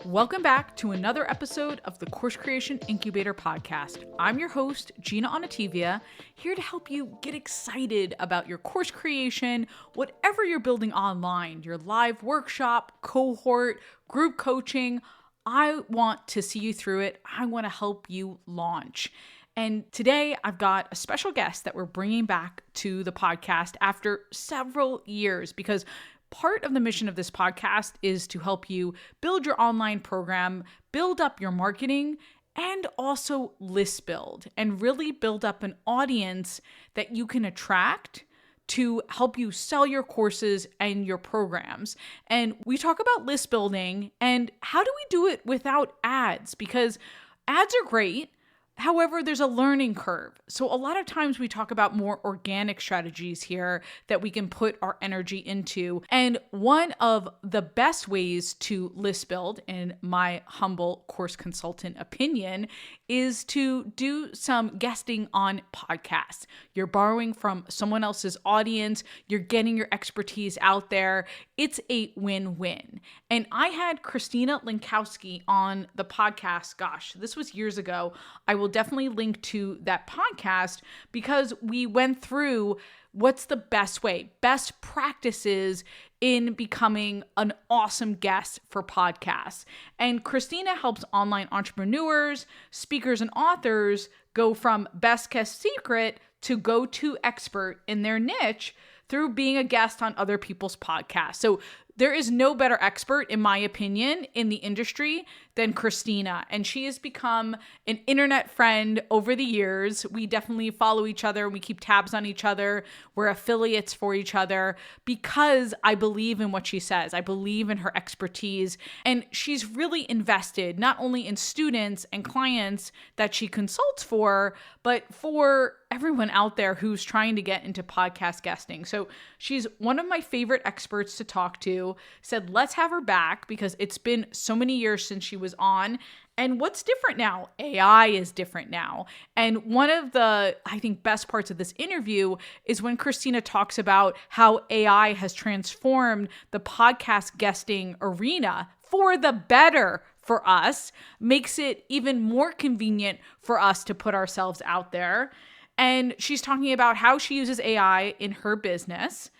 Welcome back to another episode of the Course Creation Incubator podcast. I'm your host, Gina Onativia, here to help you get excited about your course creation, whatever you're building online, your live workshop, cohort, group coaching. I want to see you through it. I want to help you launch. And today I've got a special guest that we're bringing back to the podcast after several years because part of the mission of this podcast is to help you build your online program, build up your marketing, and also list build and really build up an audience that you can attract to help you sell your courses and your programs. And we talk about list building and how do we do it without ads? Because ads are great. However, there's a learning curve. So a lot of times we talk about more organic strategies here that we can put our energy into. And one of the best ways to list build, in my humble course consultant opinion, is to do some guesting on podcasts. You're borrowing from someone else's audience. You're getting your expertise out there. It's a win-win. And I had Christina Lenkowski on the podcast. Gosh, this was years ago. I will definitely link to that podcast because we went through what's the best way, best practices in becoming an awesome guest for podcasts. And Christina helps online entrepreneurs, speakers, and authors go from best kept secret to go-to expert in their niche through being a guest on other people's podcasts. So there is no better expert, in my opinion, in the industry than Christina. And she has become an internet friend over the years. We definitely follow each other. We keep tabs on each other. We're affiliates for each other because I believe in what she says. I believe in her expertise. And she's really invested not only in students and clients that she consults for, but for everyone out there who's trying to get into podcast guesting. So she's one of my favorite experts to talk to. Said, let's have her back because it's been so many years since she was on. And what's different now? AI is different now. And one of the, I think, best parts of this interview is when Christina talks about how AI has transformed the podcast guesting arena for the better for us, makes it even more convenient for us to put ourselves out there. And she's talking about how she uses AI in her business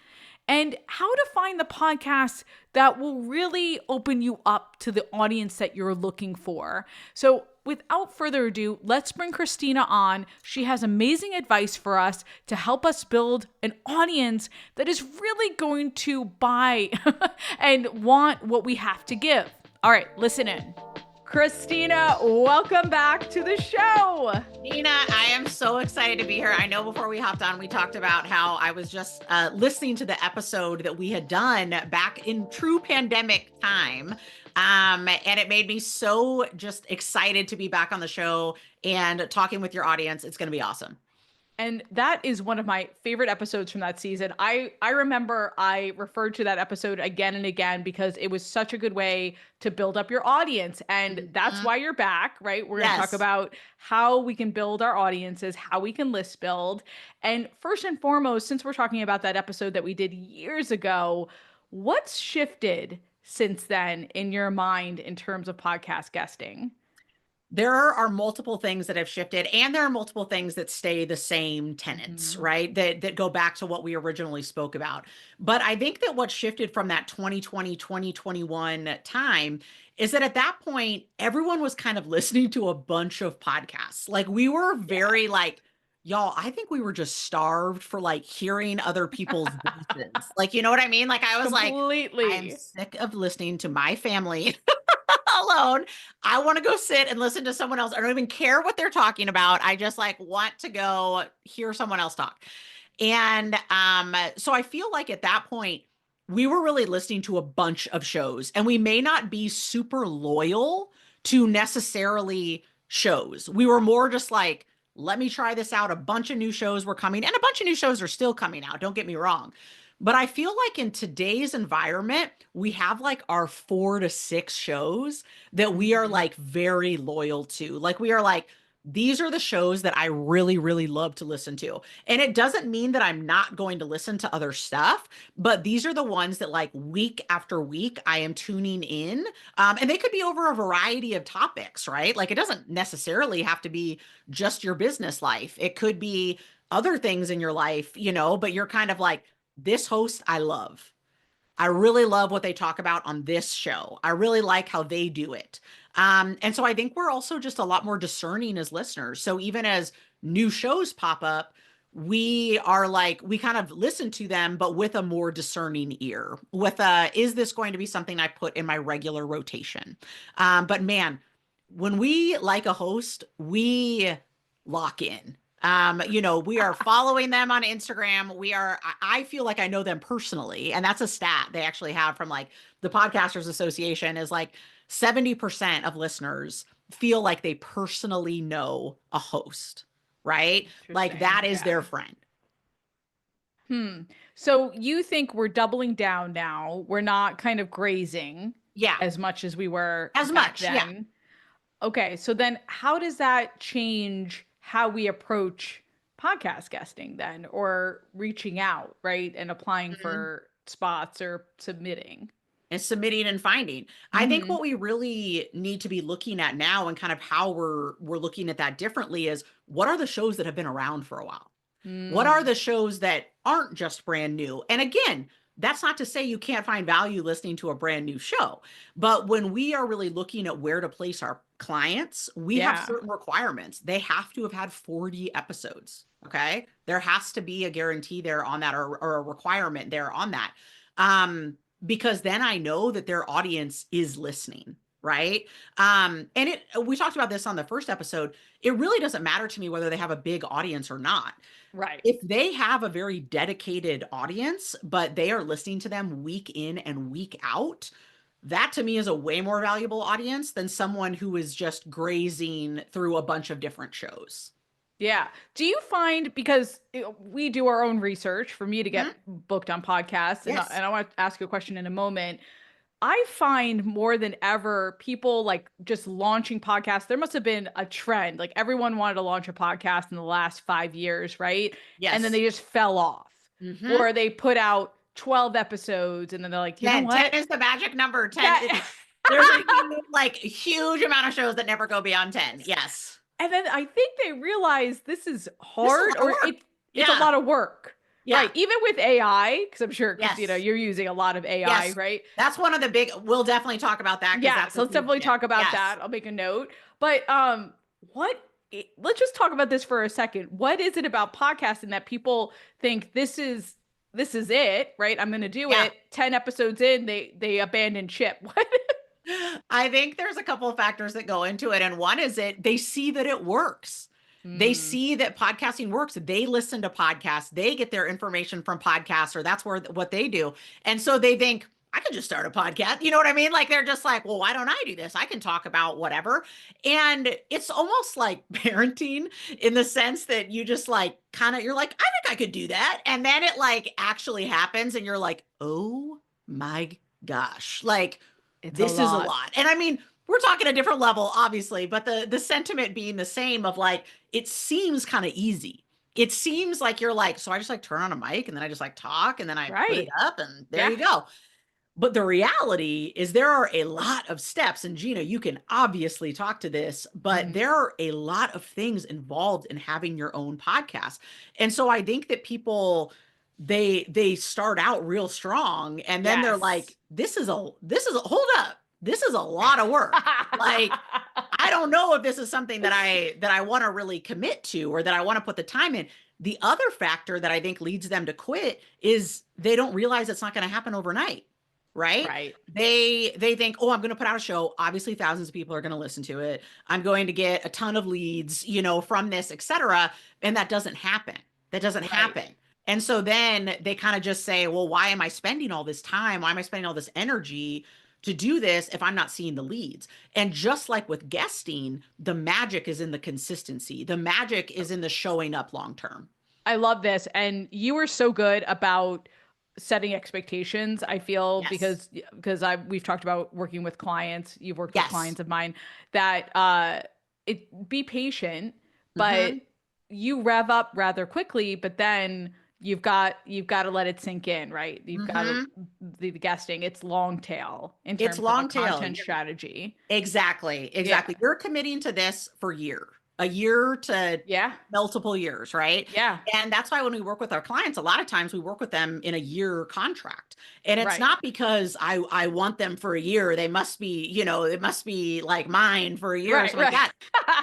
and how to find the podcasts that will really open you up to the audience that you're looking for. So without further ado, let's bring Christina on. She has amazing advice for us to help us build an audience that is really going to buy and want what we have to give. All right, listen in. Christina, welcome back to the show. Nina, I am so excited to be here. I know before we hopped on, we talked about how I was just listening to the episode that we had done back in true pandemic time. And it made me so just excited to be back on the show and talking with your audience. It's going to be awesome. And that is one of my favorite episodes from that season. I remember I referred to that episode again and again because it was such a good way to build up your audience. And that's why you're back, right? We're going to talk about how we can build our audiences, how we can list build. And first and foremost, since we're talking about that episode that we did years ago, what's shifted since then in your mind in terms of podcast guesting? There are multiple things that have shifted, and there are multiple things that stay the same tenets, right? That go back to what we originally spoke about. But I think that what shifted from that 2020, 2021 time is that at that point, everyone was kind of listening to a bunch of podcasts. Like we were very like, y'all, I think we were just starved for like hearing other people's voices. Like, you know what I mean? Like I was Completely. like, I'm sick of listening to my family alone. I want to go sit and listen to someone else. I don't even care what they're talking about. I just like want to go hear someone else talk. And so I feel like at that point, we were really listening to a bunch of shows, and we may not be super loyal to necessarily shows. We were more just like, let me try this out. A bunch of new shows were coming, and a bunch of new shows are still coming out. Don't get me wrong. But I feel like in today's environment, we have like our 4 to 6 shows that we are like very loyal to. Like we are like, these are the shows that I really, really love to listen to. And it doesn't mean that I'm not going to listen to other stuff, but these are the ones that like week after week I am tuning in. And they could be over a variety of topics, right? Like it doesn't necessarily have to be just your business life. It could be other things in your life, but you're kind of like, this host I love. I really love what they talk about on this show. I really like how they do it. And so I think we're also just a lot more discerning as listeners. So even as new shows pop up, we are like, we kind of listen to them, but with a more discerning ear, with is this going to be something I put in my regular rotation? But man, when we like a host, we lock in. We are following them on Instagram. I feel like I know them personally. And that's a stat they actually have from like the Podcasters Association is like 70% of listeners feel like they personally know a host, right? Like Interesting. that is Yeah. their friend. So you think we're doubling down now? We're not kind of grazing Yeah. as much as we were As back much. Yeah. then. Okay, so then how does that change how we approach podcast guesting then, or reaching out, right? And applying Mhm. for spots or submitting? And submitting and finding. I think Mm-hmm. what we really need to be looking at now and kind of how we're looking at that differently is what are the shows that have been around for a while? What are Mm, the shows that aren't just brand new? And again, that's not to say you can't find value listening to a brand new show. But when we are really looking at where to place our clients, we have yeah. certain requirements. They have to have had 40 episodes. Okay. There has to be a guarantee there on that or a requirement there on that. Because then I know that their audience is listening. Right. And we talked about this on the first episode. It really doesn't matter to me whether they have a big audience or not. Right. If they have a very dedicated audience, but they are listening to them week in and week out, that to me is a way more valuable audience than someone who is just grazing through a bunch of different shows. Yeah. Do you find, because we do our own research for me to get Mhm. booked on podcasts, and Yes. I want to ask you a question in a moment. I find more than ever people like just launching podcasts. There must have been a trend. Like everyone wanted to launch a podcast in the last 5 years, right? And then Yes. they just fell off. Hmm. Or they put out 12 episodes and then they're like, you know 10. 10 what? is the magic number. 10 That is, there's a huge amount of shows that never go beyond 10. Yes. and then I think they realize this is This is a hard, lot of or work. it's a Yeah. lot of work. Yeah. Right. Even with AI, because I'm sure Christina, Yes. you're using a lot of AI, Yes. right? That's one of the big, we'll definitely talk about that because Yeah, that's so a let's huge definitely shift. talk about Yes. that. I'll make a note. But what let's just talk about this for a second. What is it about podcasting that people think this is it, right? I'm going to do Yeah. it. 10 episodes in, they abandon ship. What? I think there's a couple of factors that go into it. And one is they see that it works. They Hmm. see that podcasting works. They listen to podcasts. They get their information from podcasts, or that's what they do. And so they think, I could just start a podcast. You know what I mean? Like they're just like, well, why don't I do this? I can talk about whatever. And it's almost like parenting in the sense that you just like kind of, you're like, I think I could do that. And then it like actually happens and you're like, oh my gosh. Like, It's a this is a lot. lot. And I mean, we're talking a different level, obviously, but the sentiment being the same of like, it seems kind of easy. It seems like you're like, so I just like turn on a mic and then I just like talk and then I put it Right. up and there Yeah. you go. But the reality is there are a lot of steps, and Gina, you can obviously talk to this, but Mhm. there are a lot of things involved in having your own podcast. And so I think that people they start out real strong and then they're Yes. like, hold up. This is a lot of work. Like I don't know if this is something that I want to really commit to or that I want to put the time in. The other factor that I think leads them to quit is they don't realize it's not going to happen overnight, right? Right. They think, "Oh, I'm going to put out a show. Obviously thousands of people are going to listen to it. I'm going to get a ton of leads, from this, etc." And that doesn't happen. That doesn't Right. happen. And so then they kind of just say, "Well, why am I spending all this time? Why am I spending all this energy to do this if I'm not seeing the leads?" And just like with guesting, the magic is in the consistency. The magic is in the showing up long term. I love this. And you were so good about setting expectations, I feel, Yes. because we've talked about working with clients, you've worked with Yes. clients of mine that be patient, but Hmm. you rev up rather quickly, but then you've got to let it sink in, right? You've got to Hmm. the guessing. It's long tail in It's terms of a long tail. content strategy. Exactly. Yeah. Exactly. You're committing to this for a year to Yeah. multiple years, right? Yeah. And that's why when we work with our clients, a lot of times we work with them in a year contract. And it's Right. not because I want them for a year. They must be, it must be like mine for a year or Right. something like Right.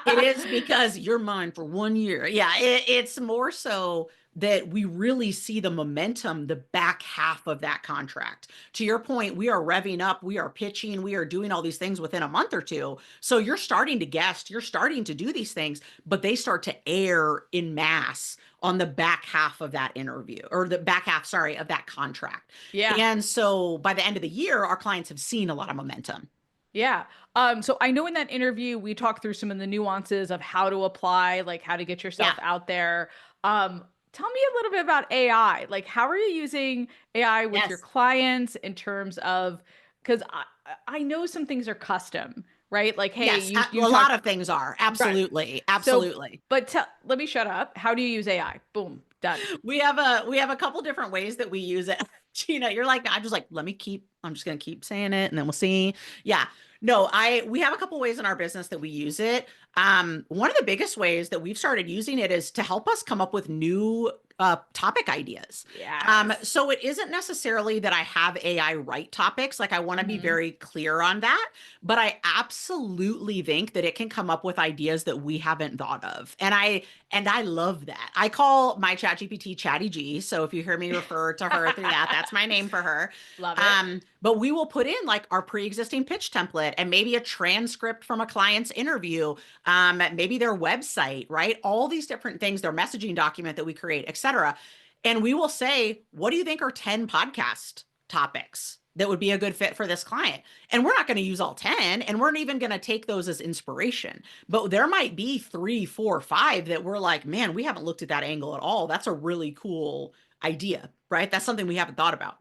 that. It is because you're mine for 1 year. Yeah, it's more so that we really see the momentum, the back half of that contract. To your point, we are revving up, we are pitching, we are doing all these things within a month or two. So you're starting to guest, you're starting to do these things, but they start to air in mass on the back half of that interview or the back half, sorry, of that contract. Yeah. And so by the end of the year, our clients have seen a lot of momentum. Yeah. So I know in that interview we talked through some of the nuances of how to apply, like how to get yourself Yeah. out there. Tell me a little bit about AI. Like, how are you using AI with your Yes. clients in terms of, because I know some things are custom, right? Like, hey, Yes. you A you lot talk of things are. right. Absolutely. So, Absolutely. but let me shut up. How do you use AI? Boom, done. We have a couple different ways that we use it. Gina, you're like, I'm just like, I'm just gonna keep saying it and then we'll see. Yeah. No, we have a couple ways in our business that we use it. One of the biggest ways that we've started using it is to help us come up with new topic ideas. Yes. So it isn't necessarily that I have AI write topics. Like I want to be Hmm. very clear on that, but I absolutely think that it can come up with ideas that we haven't thought of. And I love that. I call my chat GPT Chatty G. So if you hear me refer to her through that, that's my name for her. Love it. But we will put in like our pre-existing pitch template and maybe a transcript from a client's interview, maybe their website, right? All these different things, their messaging document that we create, etc. And we will say, what do you think are 10 podcast topics that would be a good fit for this client? And we're not going to use all 10, and we're not even going to take those as inspiration. But there might be 3, 4, 5 that we're like, man, we haven't looked at that angle at all. That's a really cool idea, right? That's something we haven't thought about.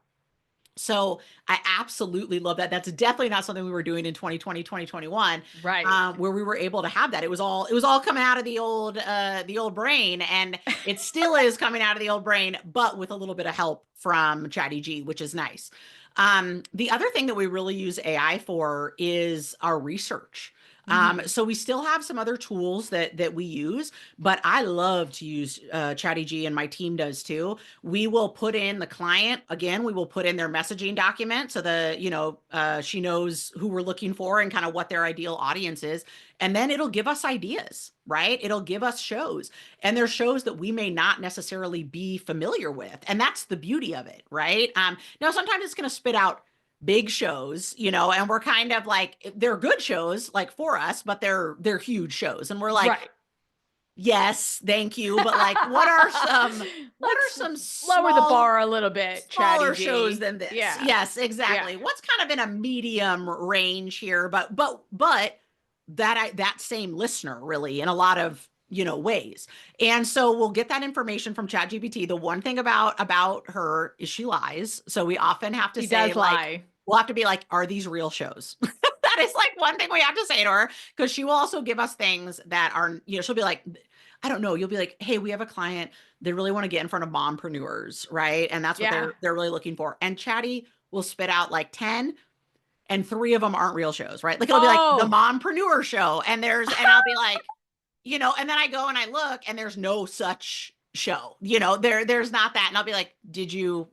So I absolutely love that. That's definitely not something we were doing in 2020, 2021, Right. where we were able to have that. It was all coming out of the old brain, and it still is coming out of the old brain, but with a little bit of help from Chatty G, which is nice. The other thing that we really use AI for is our research. Hmm. So we still have some other tools that we use, but I love to use Chatty G, and my team does too. We will put in the client again. We will put in their messaging document so she knows who we're looking for and kind of what their ideal audience is, and then it'll give us ideas, right? It'll give us shows, and there's shows that we may not necessarily be familiar with, and that's the beauty of it, right? Now sometimes it's going to spit out big shows, and we're kind of like, they're good shows like for us, but they're huge shows, and we're like, Right. yes, thank you, but like what are Let's some lower the small bar a little bit, Chatty smaller shows G. than this? Yeah. Yes, Yeah. exactly. What's kind of in a medium range here, but that same listener really in a lot of ways. And so we'll get that information from ChatGPT. The one thing about her is she lies. So we often have to She say does like, lie. we'll have to be like, are these real shows? That is like one thing we have to say to her, because she will also give us things that are, she'll be like, I don't know. You'll be like, hey, we have a client. They really want to get in front of mompreneurs, right? And that's what Yeah. they're really looking for. And Chatty will spit out like 10, and 3 of them aren't real shows, right? Like it'll be like the Oh. mompreneur show. And I'll be like, and then I go and I look and there's no such show. There's not that. And I'll be like,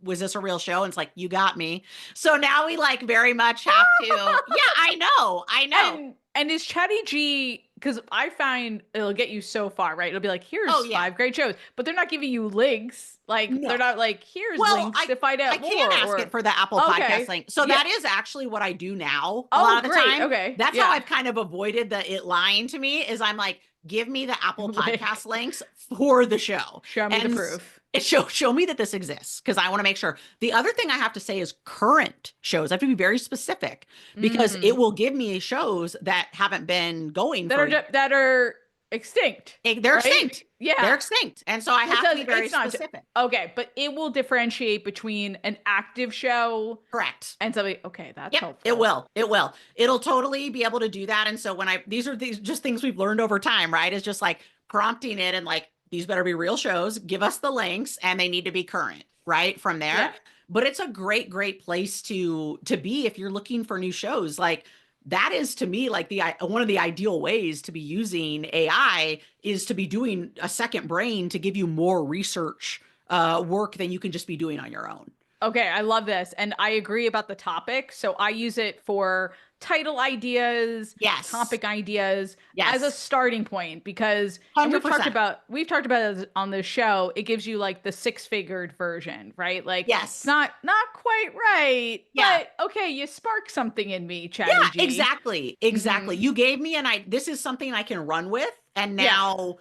was this a real show? And it's like, you got me. So now we like very much have to, yeah, I know. I know. And is Chatty G, because I find it'll get you so far, right? It'll be like, Oh here's yeah. 5 great shows, but they're not giving you links. Like they're No. not like, here's Well, links I to find I out can more. ask it Or for the Apple Podcast okay. link. So Yeah. that is actually what I do now a Oh, lot of the great. time. Okay. That's how Yeah. I've kind of avoided it lying to me, is I'm like, give me the Apple Podcast Like, links for the show. show me the And proof. it show me that this exists, because I want to make sure. The other thing I have to say is current shows. I have to be very specific, because it Mm. will give me shows that haven't been going That for are a year. that are extinct, They're right? extinct. They're Yeah. extinct. And so I Well, it have to does. be very It's not specific. okay, but it will differentiate between an active show Correct. and something. Okay, that's Yep, it helpful. will. It will. It'll totally be able to do that. And so when these just things we've learned over time, right? Is just like prompting it and like, these better be real shows, give us the links and they need to be current, right? From Yeah. there. But it's a great place to be if you're looking for new shows. Like that is to me like one of the ideal ways to be using AI is to be doing a second brain to give you more research work than you can just be doing on your own. Okay, I love this. And I agree about the topic. So I use it for title ideas, Yes. topic ideas as a Yes. starting point because and 100%. we've talked about it on this show, it gives you like the six-figured version, right? Like it's Yes. not quite right, Yeah. but okay, you spark something in me, Yeah, Chatty G. exactly. Exactly. Mm-hmm. You gave me this is something I can run with and Yeah. now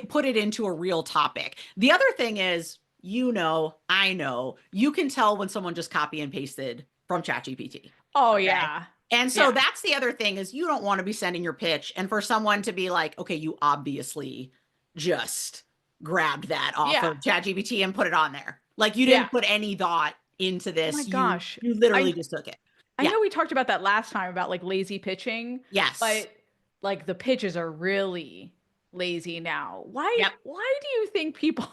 put it into a real topic. The other thing is, I know, you can tell when someone just copy and pasted from ChatGPT. Oh Okay. yeah. And so Yeah. that's the other thing is you don't want to be sending your pitch and for someone to be like, okay, you obviously just grabbed that off Yeah. of ChatGPT and put it on there. Like you Yeah. didn't put any thought into Oh my this. You gosh. you literally I just took it. I Yeah. know we talked about that last time about like lazy pitching, Yes. but like the pitches are really lazy now. Why Yep. why do you think people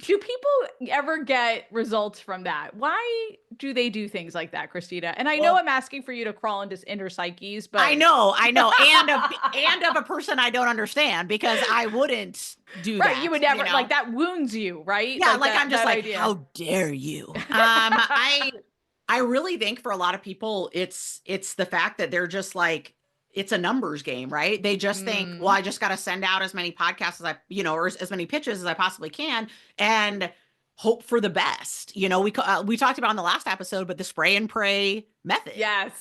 do people ever get results from that? Why do they do things like that, Christina? And I know Well, I'm asking for you to crawl into inner psyches, but I know, and of a person I don't understand because I wouldn't do right, you that, would never like that wounds you, right? Yeah, Like like I'm just that like, idea. how dare you? I really think for a lot of people, it's the fact that they're just like, it's a numbers game, right? They just think, well, Mm, I just got to send out as many podcasts as or as many pitches as I possibly can, and hope for the best. We talked about in the last episode, but the spray and pray method. yes.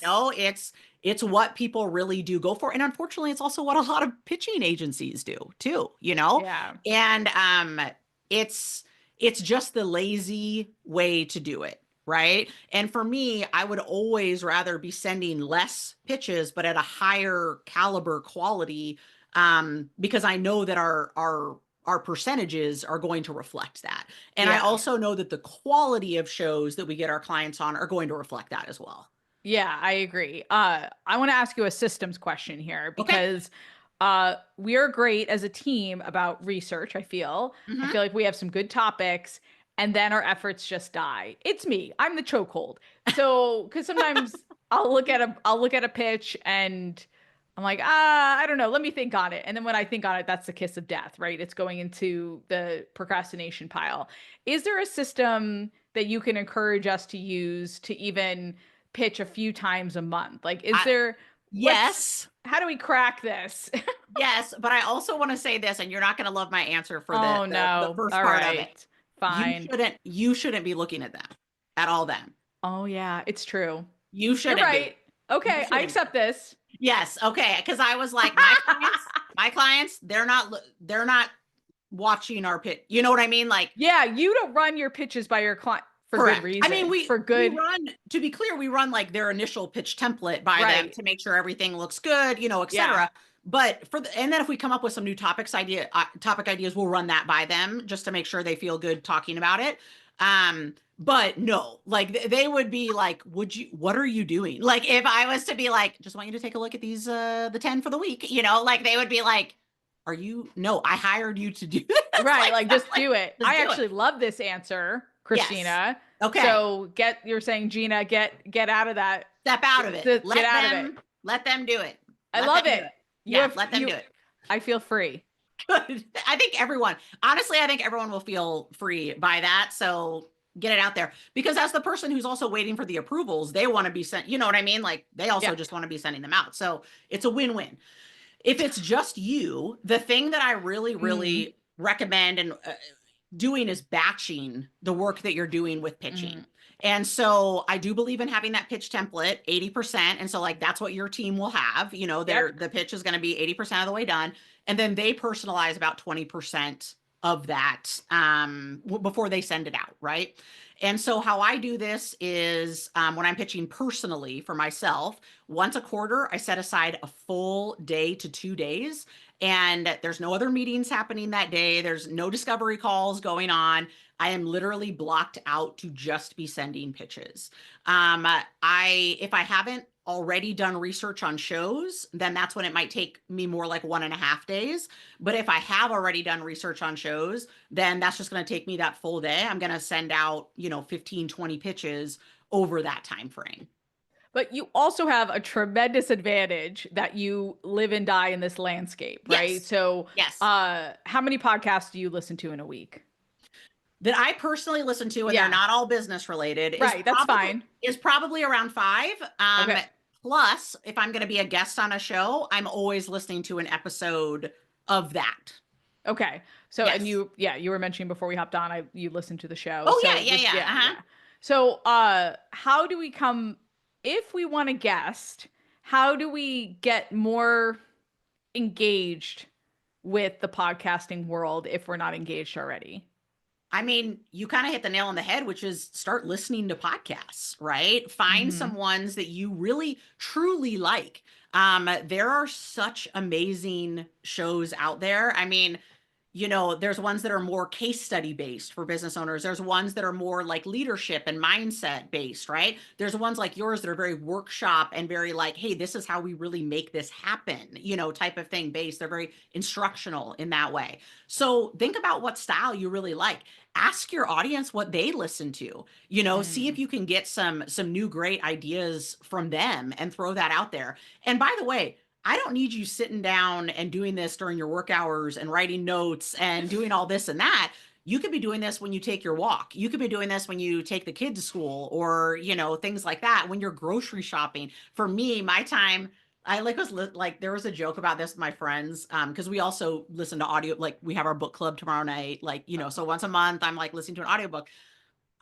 It's what people really do go for, and unfortunately, it's also what a lot of pitching agencies do too. Yeah. And it's it's just the lazy way to do it, right? And for me, I would always rather be sending less pitches but at a higher caliber quality, because I know that our percentages are going to reflect that. And I Yeah. also know that the quality of shows that we get our clients on are going to reflect that as well. Yeah, I agree. I want to ask you a systems question here Okay. because we are great as a team about research, I feel. I Hmm. feel like we have some good topics and then our efforts just die. It's me. I'm the chokehold. So, cuz sometimes I'll look at a pitch and I'm like, I don't know, let me think on it. And then when I think on it, that's the kiss of death, right? It's going into the procrastination pile. Is there a system that you can encourage us to use to even pitch a few times a month? Like, is I, there yes. how do we crack this? Yes, but I also want to say this, and you're not going to love my answer for Oh the no. first All part of it. right. Fine. You shouldn't be looking at them at all then. Oh yeah, it's true. You You're shouldn't be. right. You Okay, I shouldn't be. accept this. Yes, okay, because I was like, my clients, they're not watching our pit. You know what I mean? Like, Yeah, you don't run your pitches by your client for good correct. I mean, reason. For we good, run, to be clear, we run like their initial pitch template by them right. to make sure everything looks good, et Yeah. cetera. But and then if we come up with some new topic ideas, we'll run that by them just to make sure they feel good talking about it. But no, like they would be like, what are you doing? Like if I was to be like, just want you to take a look at these, the 10 for the week, like they would be like, no, I hired you to do this. Right, like just Like, do it. just I do it. actually love this answer, Yes. Christina. Okay. So you're saying Gina, get out of that. Step out of it. Get out of it. Let them do it. I Let love them do it. it. You Yeah, have let them do it. I feel free. Good. Honestly, I think everyone will feel free by that. So get it out there because as the person who's also waiting for the approvals, they want to be sent, you know what I mean? Like they also Yeah. just want to be sending them out. So it's a win-win. If it's just you, the thing that I really, Mm, really recommend and doing is batching the work that you're doing with mm, pitching. And so I do believe in having that pitch template 80%. And so like that's what your team will have, yep. the pitch is going to be 80% of the way done. And then they personalize about 20% of that before they send it out, right? And so how I do this is when I'm pitching personally for myself, once a quarter, I set aside a full day to 2 days and there's no other meetings happening that day. There's no discovery calls going on. I am literally blocked out to just be sending pitches. If I haven't already done research on shows, then that's when it might take me more like 1.5 days. But if I have already done research on shows, then that's just going to take me that full day. I'm going to send out, 15, 20 pitches over that time frame. But you also have a tremendous advantage that you live and die in this landscape, right? Yes. So, Yes. how many podcasts do you listen to in a week? That I personally listen to, and they're Yeah. not all business related, Right, that's fine. is probably around 5. Okay. Plus, if I'm going to be a guest on a show, I'm always listening to an episode of that. Okay. So, and Yes. you were mentioning before we hopped on, you listened to the show. Oh So yeah. Uh-huh. So, how do we come, if we want a guest, how do we get more engaged with the podcasting world if we're not engaged already? I mean, you kind of hit the nail on the head, which is start listening to podcasts, right? Find Mm-hmm. some ones that you really truly like. There are such amazing shows out there. I mean, there's ones that are more case study based for business owners. There's ones that are more like leadership and mindset based, right? There's ones like yours that are very workshop and very like, hey, this is how we really make this happen, type of thing based. They're very instructional in that way. So think about what style you really like. Ask your audience what they listen to, see if you can get some new great ideas from them and throw that out there. And by the way, I don't need you sitting down and doing this during your work hours and writing notes and doing all this and that. You could be doing this when you take your walk. You could be doing this when you take the kid to school or, things like that, when you're grocery shopping. For me, my time, there was a joke about this with my friends because we also listen to audio, like we have our book club tomorrow night, so once a month I'm like listening to an audiobook.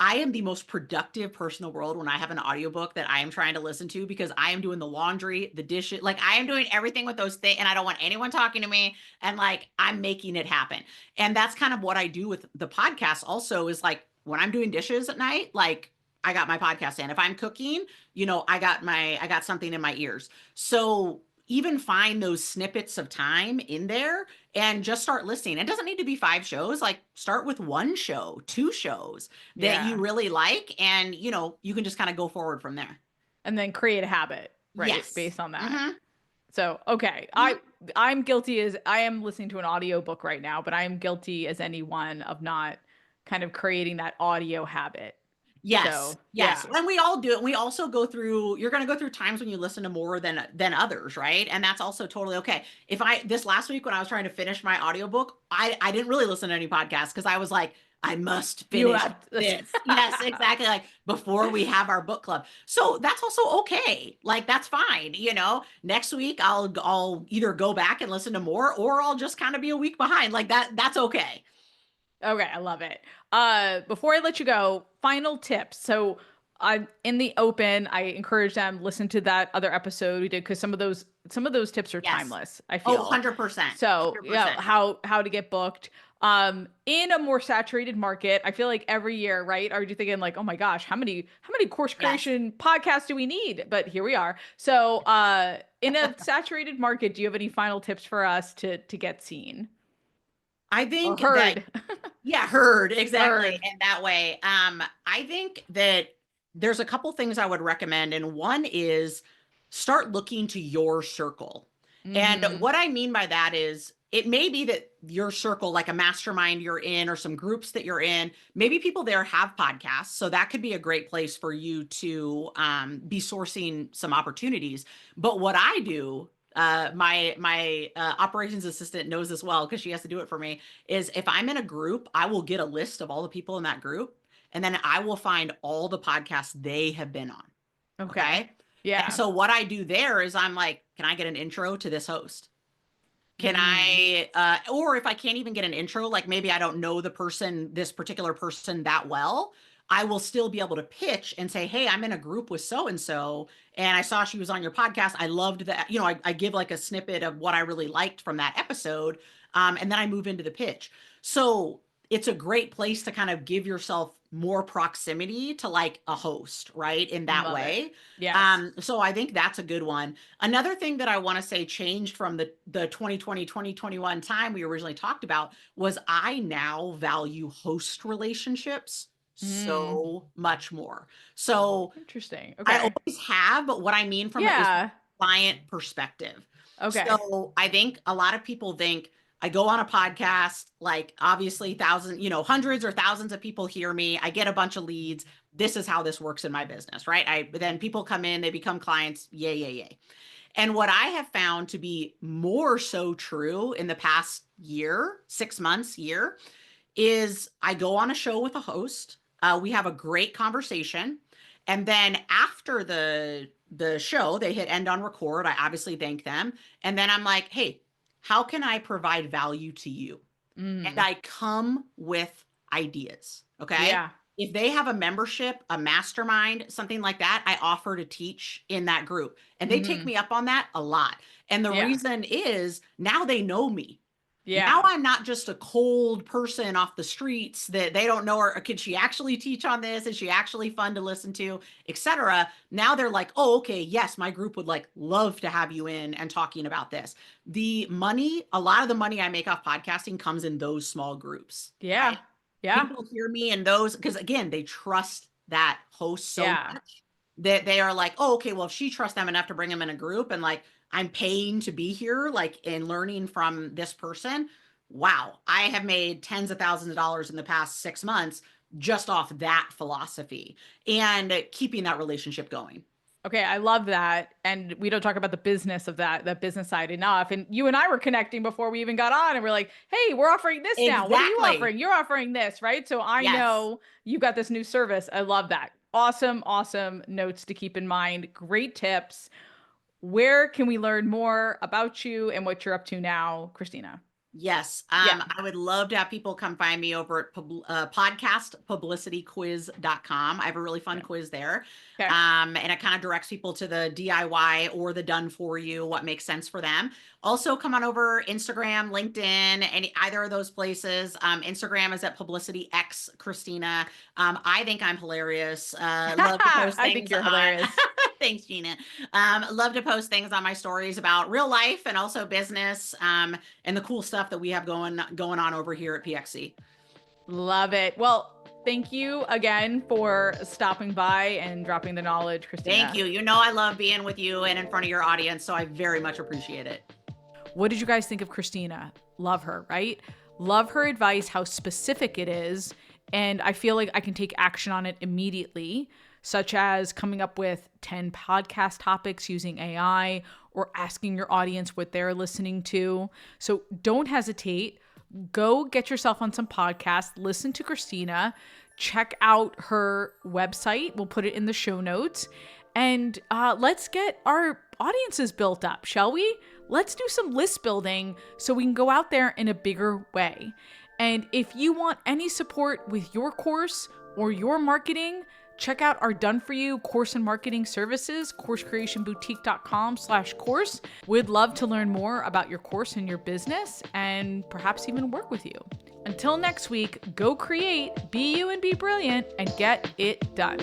I am the most productive person in the world when I have an audiobook that I am trying to listen to because I am doing the laundry, the dishes, like I am doing everything with those things and I don't want anyone talking to me and like I'm making it happen. And that's kind of what I do with the podcast also is like when I'm doing dishes at night, like I got my podcast in. If I'm cooking, I got something in my ears. So even find those snippets of time in there and just start listening. It doesn't need to be 5 shows. Like start with 1 show, 2 shows that you Yeah. really like. And, you can just kind of go forward from there. And then create a habit, right? Yes. Based on that. Mm-hmm. So, okay. Mm-hmm. I'm guilty as I am listening to an audiobook right now, but I am guilty as anyone of not kind of creating that audio habit. Yes. So, Yes. yeah. And we all do it. We also you're going to go through times when you listen to more than others, right? And that's also totally okay. This last week when I was trying to finish my audiobook, I didn't really listen to any podcasts because I was like, I must finish this. Yes, exactly. Like before we have our book club. So that's also okay. Like that's fine. Next week I'll either go back and listen to more or I'll just kind of be a week behind. Like that's okay. Okay, I love it. Before I let you go, final tips. So, in the open, I encourage them listen to that other episode we did because some of those tips are Yes. timeless, I Oh, feel. 100%. So, 100%. yeah, how to get booked. In a more saturated market, I feel like every year, right? Are you thinking like, oh my gosh, how many course creation podcasts do we need? But here we are. So, in a saturated market, do you have any final tips for us to get seen I or think that heard? Yeah, heard exactly Heard. in that way. I think that there's a couple things I would recommend, and one is start looking to your circle. And Mm-hmm. what I mean by that is it may be that your circle, like a mastermind you're in or some groups that you're in, maybe people there have podcasts. So that could be a great place for you to be sourcing some opportunities. But what I do, my operations assistant knows this well because she has to do it for me, is if I'm in a group, I will get a list of all the people in that group, and then I will find all the podcasts they have been on. Okay. Okay. And Yeah. so what I do there is I'm like, can I get an intro to this host? Can Mm. or if I can't even get an intro, like maybe I don't know this particular person that well, I will still be able to pitch and say, hey, I'm in a group with so and so, and I saw she was on your podcast. I loved that. I give like a snippet of what I really liked from that episode. And then I move into the pitch. So it's a great place to kind of give yourself more proximity to like a host, right? In that Love it. way. Yes. So I think that's a good one. Another thing that I want to say changed from the 2020, 2021 time we originally talked about was I now value host relationships Mm, so much more. So interesting. I Okay. always have, but what I mean from it is Yeah. client perspective. Okay. So I think a lot of people think I go on a podcast, like obviously thousands, hundreds or thousands of people hear me. I get a bunch of leads. This is how this works in my business, right? Then people come in, they become clients. Yay, yay, yay. And what I have found to be more so true in the past year, 6 months, year, is I go on a show with a host. We have a great conversation. And then after the show, they hit end on record. I obviously thank them. And then I'm like, hey, how can I provide value to you? And Mm, I come with ideas. Okay. yeah. If they have a membership, a mastermind, something like that, I offer to teach in that group. And they take Hmm. me up on that a lot. And the Yeah. reason is now they know me. Now Yeah. I'm not just a cold person off the streets that they don't know her. Can she actually teach on this? Is she actually fun to listen to, etc. Now they're like, oh, okay, yes, my group would like love to have you in and talking about this. The money, a lot of the money I make off podcasting comes in those small groups, Yeah. right? Yeah. People hear me in those because again, they trust that host so Yeah. much that they are like, oh, okay, well, if she trusts them enough to bring them in a group and like I'm paying to be here, like in learning from this person. Wow, I have made tens of thousands of dollars in the past 6 months just off that philosophy and keeping that relationship going. Okay, I love that. And we don't talk about the business of that business side enough. And you and I were connecting before we even got on, and we're like, hey, we're offering this now. What are you Exactly. offering? You're offering this, right? So I Yes. know you got this new service. I love that. Awesome, awesome notes to keep in mind. Great tips. Where can we learn more about you and what you're up to now, Christina? Yes. Yeah. I would love to have people come find me over at podcastpublicityquiz.com. I have a really fun Yeah. quiz there. Okay. And it kind of directs people to the DIY or the done for you, what makes sense for them. Also, come on over Instagram, LinkedIn, either of those places. Instagram is at publicityx Christina. I think I'm hilarious. Love to post I think things you're on. hilarious. Thanks, Gina. Love to post things on my stories about real life and also business. And the cool stuff that we have going on over here at PXC. Love it. Well, thank you again for stopping by and dropping the knowledge, Thank Christina. you. You know I love being with you and in front of your audience, so I very much appreciate it. What did you guys think of Christina? Love her, right? Love her advice, how specific it is. And I feel like I can take action on it immediately, such as coming up with 10 podcast topics using AI or asking your audience what they're listening to. So don't hesitate. Go get yourself on some podcasts, listen to Christina, check out her website. We'll put it in the show notes. And let's get our audiences built up, shall we? Let's do some list building so we can go out there in a bigger way. And if you want any support with your course or your marketing, check out our done for you course and marketing services, coursecreationboutique.com/course. We'd love to learn more about your course and your business and perhaps even work with you. Until next week, go create, be you and be brilliant, and get it done.